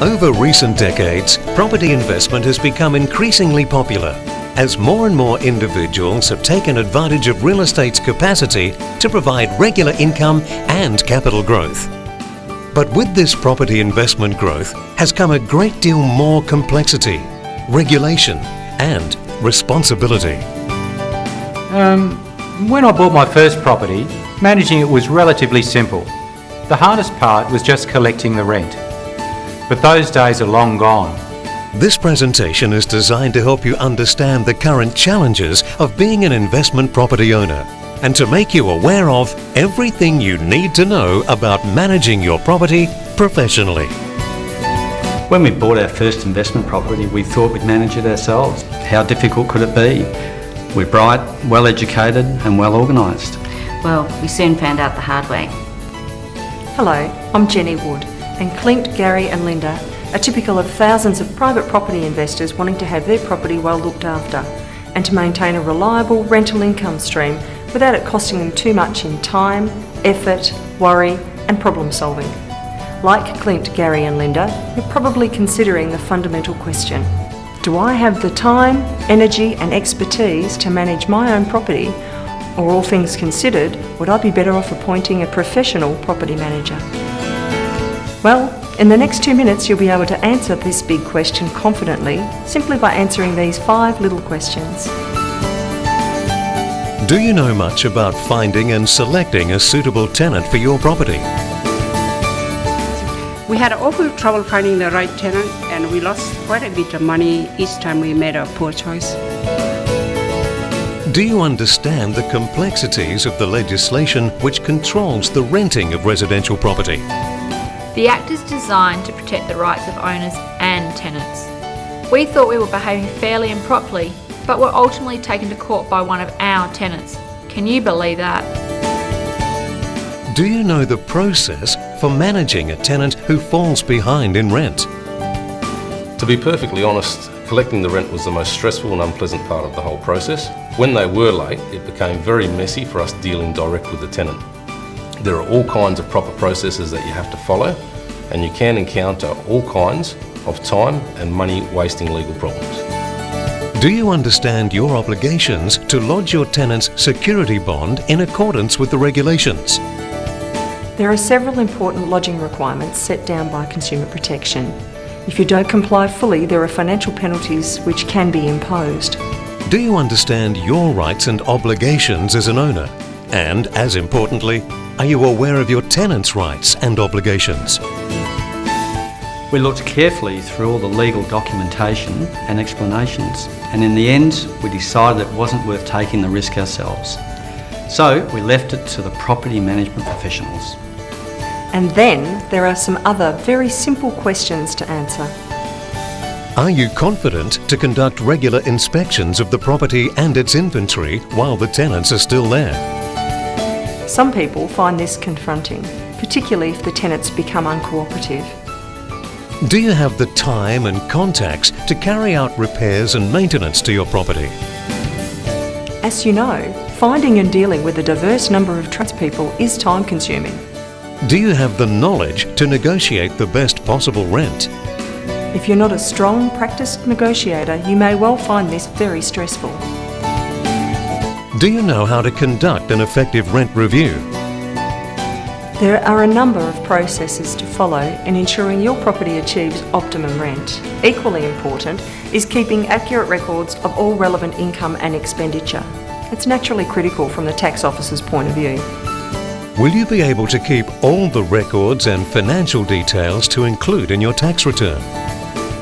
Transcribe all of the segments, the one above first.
Over recent decades, property investment has become increasingly popular as more and more individuals have taken advantage of real estate's capacity to provide regular income and capital growth. But with this property investment growth has come a great deal more complexity, regulation and responsibility. When I bought my first property, managing it was relatively simple. The hardest part was just collecting the rent. But those days are long gone. This presentation is designed to help you understand the current challenges of being an investment property owner and to make you aware of everything you need to know about managing your property professionally. When we bought our first investment property, we thought we'd manage it ourselves. How difficult could it be? We're bright, well educated and well organised. Well, we soon found out the hard way. Hello, I'm Jenny Wood, and Clint, Gary and Linda are typical of thousands of private property investors wanting to have their property well looked after and to maintain a reliable rental income stream without it costing them too much in time, effort, worry and problem solving. Like Clint, Gary and Linda, you're probably considering the fundamental question: do I have the time, energy and expertise to manage my own property, or all things considered, would I be better off appointing a professional property manager? Well, in the next 2 minutes you'll be able to answer this big question confidently simply by answering these 5 little questions. Do you know much about finding and selecting a suitable tenant for your property? We had awful trouble finding the right tenant and we lost quite a bit of money each time we made a poor choice. Do you understand the complexities of the legislation which controls the renting of residential property? The Act is designed to protect the rights of owners and tenants. We thought we were behaving fairly and properly, but were ultimately taken to court by one of our tenants. Can you believe that? Do you know the process for managing a tenant who falls behind in rent? To be perfectly honest, collecting the rent was the most stressful and unpleasant part of the whole process. When they were late, it became very messy for us dealing direct with the tenant. There are all kinds of proper processes that you have to follow, and you can encounter all kinds of time and money wasting legal problems. Do you understand your obligations to lodge your tenant's security bond in accordance with the regulations? There are several important lodging requirements set down by Consumer Protection. If you don't comply fully, there are financial penalties which can be imposed. Do you understand your rights and obligations as an owner? And, as importantly, are you aware of your tenant's rights and obligations? We looked carefully through all the legal documentation and explanations, and in the end we decided it wasn't worth taking the risk ourselves. So we left it to the property management professionals. And then there are some other very simple questions to answer. Are you confident to conduct regular inspections of the property and its inventory while the tenants are still there? Some people find this confronting, particularly if the tenants become uncooperative. Do you have the time and contacts to carry out repairs and maintenance to your property? As you know, finding and dealing with a diverse number of tradespeople is time-consuming. Do you have the knowledge to negotiate the best possible rent? If you're not a strong, practiced negotiator, you may well find this very stressful. Do you know how to conduct an effective rent review? There are a number of processes to follow in ensuring your property achieves optimum rent. Equally important is keeping accurate records of all relevant income and expenditure. It's naturally critical from the tax officer's point of view. Will you be able to keep all the records and financial details to include in your tax return?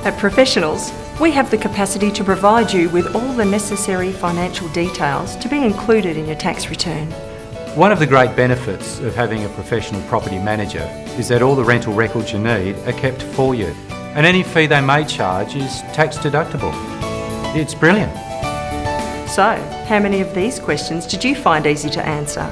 At Professionals, we have the capacity to provide you with all the necessary financial details to be included in your tax return. One of the great benefits of having a professional property manager is that all the rental records you need are kept for you, and any fee they may charge is tax deductible. It's brilliant. So, how many of these questions did you find easy to answer?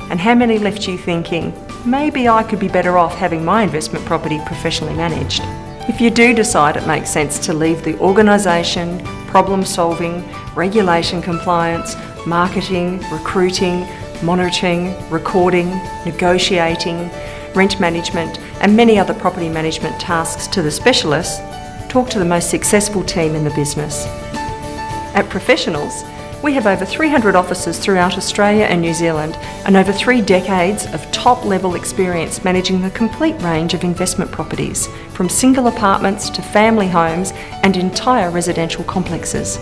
And how many left you thinking, maybe I could be better off having my investment property professionally managed? If you do decide it makes sense to leave the organisation, problem solving, regulation compliance, marketing, recruiting, monitoring, recording, negotiating, rent management and many other property management tasks to the specialists, talk to the most successful team in the business. At Professionals, we have over 300 offices throughout Australia and New Zealand and over 3 decades of top-level experience managing the complete range of investment properties, from single apartments to family homes and entire residential complexes.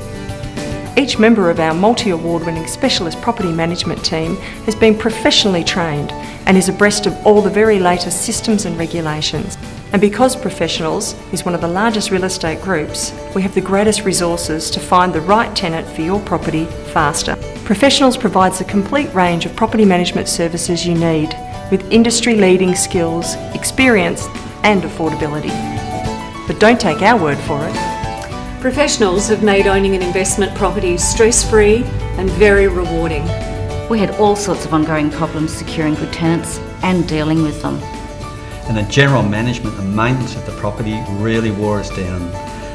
Each member of our multi-award-winning specialist property management team has been professionally trained and is abreast of all the very latest systems and regulations. And because Professionals is one of the largest real estate groups, we have the greatest resources to find the right tenant for your property faster. Professionals provides a complete range of property management services you need, with industry-leading skills, experience and affordability. But don't take our word for it. Professionals have made owning an investment property stress-free and very rewarding. We had all sorts of ongoing problems securing good tenants and dealing with them. And the general management and maintenance of the property really wore us down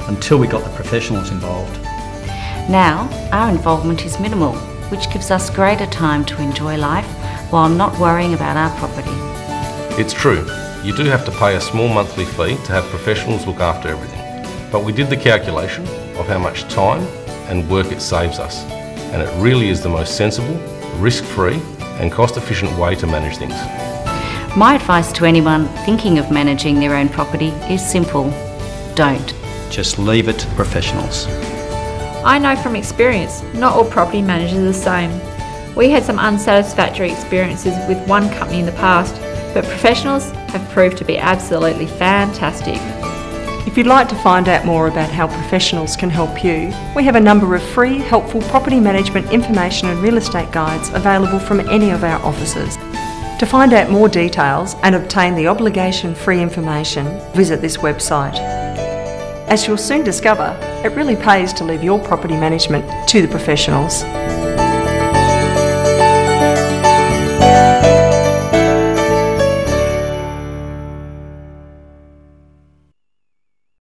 until we got the professionals involved. Now, our involvement is minimal, which gives us greater time to enjoy life while not worrying about our property. It's true, you do have to pay a small monthly fee to have professionals look after everything. But we did the calculation of how much time and work it saves us, and it really is the most sensible, risk-free and cost-efficient way to manage things. My advice to anyone thinking of managing their own property is simple: don't. Just leave it to professionals. I know from experience, not all property managers are the same. We had some unsatisfactory experiences with one company in the past, but Professionals have proved to be absolutely fantastic. If you'd like to find out more about how Professionals can help you, we have a number of free, helpful property management information and real estate guides available from any of our offices. To find out more details and obtain the obligation-free information, visit this website. As you'll soon discover, it really pays to leave your property management to the professionals.